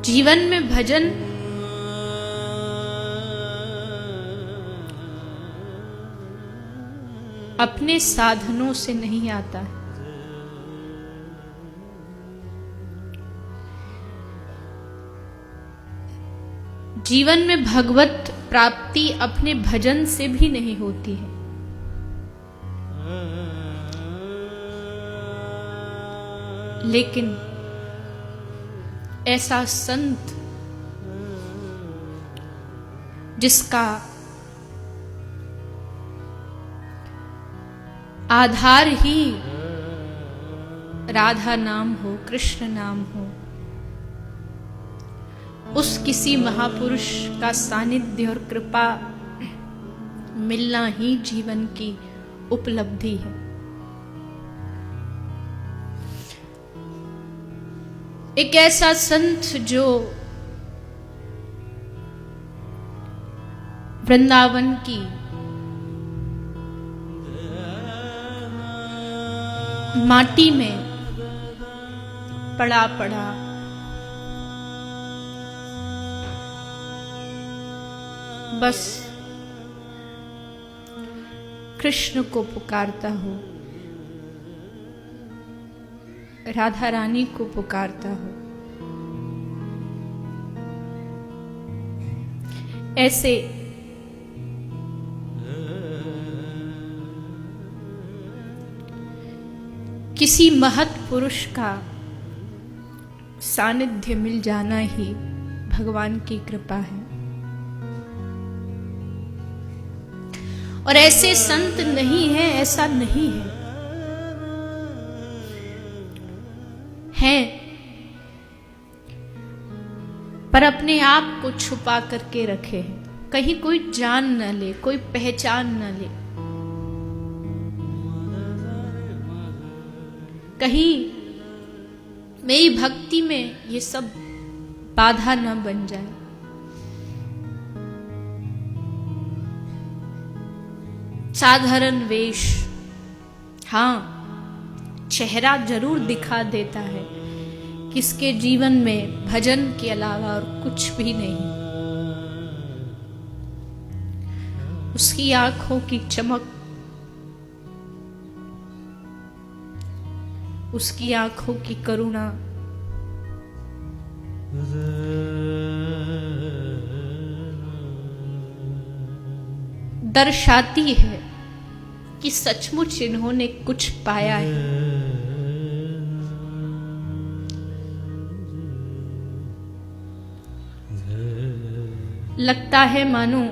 जीवन में भजन अपने साधनों से नहीं आता है। जीवन में भगवत प्राप्ति अपने भजन से भी नहीं होती है। लेकिन ऐसा संत जिसका आधार ही राधा नाम हो, कृष्ण नाम हो, उस किसी महापुरुष का सानिध्य और कृपा मिलना ही जीवन की उपलब्धि है। एक ऐसा संत जो वृंदावन की माटी में पड़ा पड़ा बस कृष्ण को पुकारता हो, राधा रानी को पुकारता हो, ऐसे किसी महत् पुरुष का सानिध्य मिल जाना ही भगवान की कृपा है। और ऐसे संत नहीं है, ऐसा नहीं है, हैं, पर अपने आप को छुपा करके रखे हैं। कहीं कोई जान न ले, कोई पहचान न ले, कहीं मेरी भक्ति में ये सब बाधा न बन जाए। साधारण वेश, हाँ, चेहरा जरूर दिखा देता है कि इसके जीवन में भजन के अलावा और कुछ भी नहीं। उसकी आंखों की चमक, उसकी आंखों की करुणा दर्शाती है कि सचमुच इन्होंने कुछ पाया है। लगता है मानो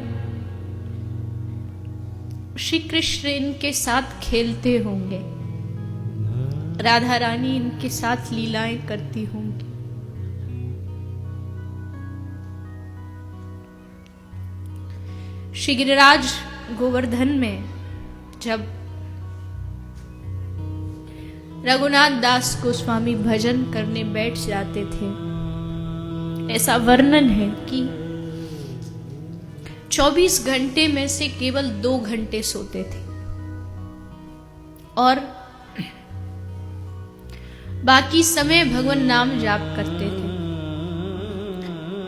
श्री कृष्ण इनके साथ खेलते होंगे, राधा रानी इनके साथ लीलाएं करती होंगी। श्री गिरिराज गोवर्धन में जब रघुनाथ दास गोस्वामी भजन करने बैठ जाते थे, ऐसा वर्णन है कि 24 घंटे में से केवल 2 घंटे सोते थे और बाकी समय भगवान नाम जाप करते थे।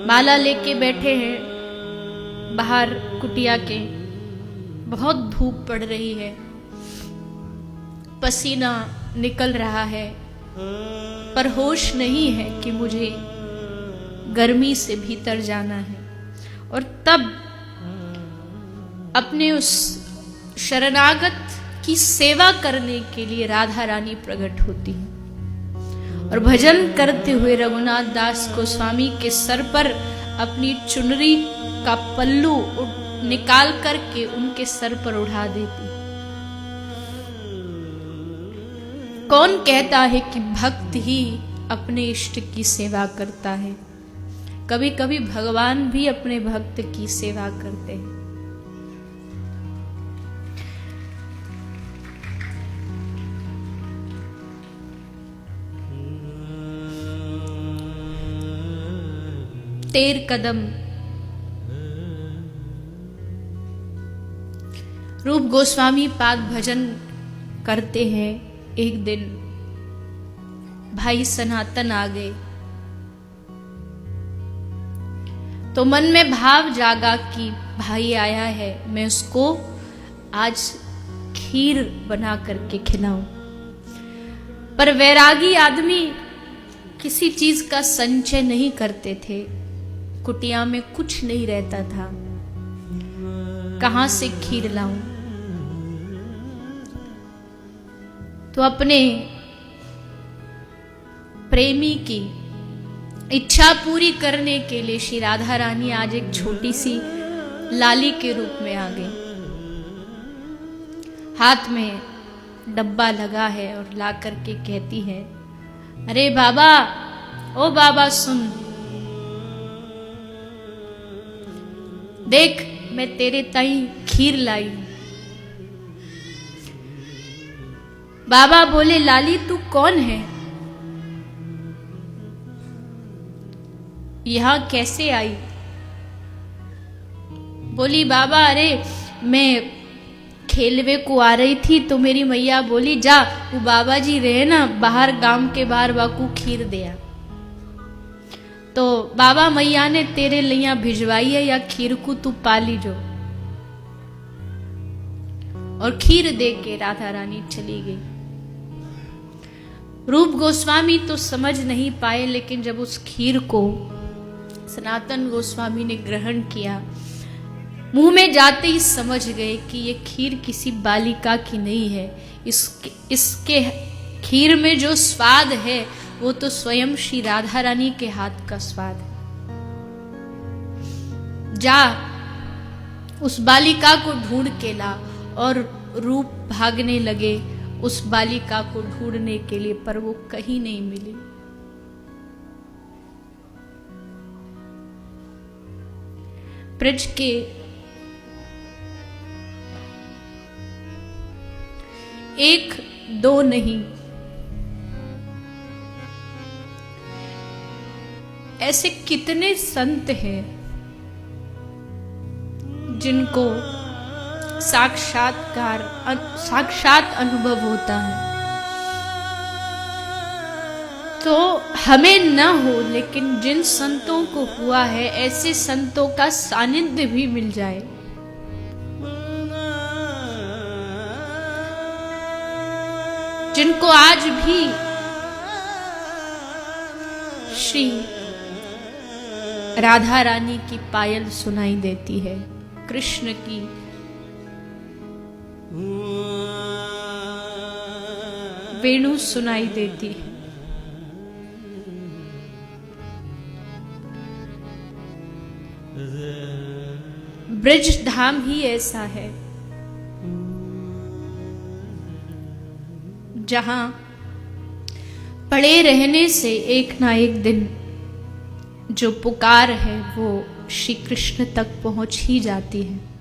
माला लेके बैठे हैं बाहर कुटिया के, बहुत धूप पड़ रही है, पसीना निकल रहा है, पर होश नहीं है कि मुझे गर्मी से भीतर जाना है। और तब अपने उस शरणागत की सेवा करने के लिए राधा रानी प्रकट होती है और भजन करते हुए रघुनाथ दास गोस्वामी के सर पर अपनी चुनरी का पल्लू निकाल करके उनके सर पर उड़ा देती। कौन कहता है कि भक्त ही अपने इष्ट की सेवा करता है? कभी कभी भगवान भी अपने भक्त की सेवा करते हैं। तेर कदम रूप गोस्वामी पाद भजन करते हैं। एक दिन भाई सनातन आ गए तो मन में भाव जागा कि भाई आया है, मैं उसको आज खीर बना करके खिलाऊं। पर वैरागी आदमी किसी चीज का संचय नहीं करते थे, कुटिया में कुछ नहीं रहता था, कहां से खीर लाऊं। तो अपने प्रेमी की इच्छा पूरी करने के लिए श्री राधा रानी आज एक छोटी सी लाली के रूप में आ गई। हाथ में डब्बा लगा है और ला करके कहती है, अरे बाबा, ओ बाबा सुन, देख मैं तेरे ताई खीर लाई। बाबा बोले, लाली तू कौन है, यहां कैसे आई? बोली, बाबा अरे मैं खेलवे को आ रही थी तो मेरी मैया बोली जा वो बाबा जी रहे ना बाहर, गांव के बाहर, वाकू खीर दिया। तो बाबा मैया ने तेरे लिया भिजवाई है, या खीर को तू पाली जो। और खीर दे के राधा रानी चली गई। रूप गोस्वामी तो समझ नहीं पाए, लेकिन जब उस खीर को सनातन गोस्वामी ने ग्रहण किया, मुंह में जाते ही समझ गए कि ये खीर किसी बालिका की नहीं है। इसके खीर में जो स्वाद है वो तो स्वयं श्री राधा रानी के हाथ का स्वाद है। जा उस बालिका को ढूंढ के ला। और रूप भागने लगे उस बालिका को ढूंढने के लिए, पर वो कहीं नहीं मिली। ब्रज के एक दो नहीं, ऐसे कितने संत हैं जिनको साक्षात अनुभव होता है। तो हमें न हो, लेकिन जिन संतों को हुआ है, ऐसे संतों का सानिध्य भी मिल जाए, जिनको आज भी श्री राधा रानी की पायल सुनाई देती है, कृष्ण की वेणु सुनाई देती है। ब्रज धाम ही ऐसा है जहां पड़े रहने से एक ना एक दिन जो पुकार है वो श्री कृष्ण तक पहुंच ही जाती है।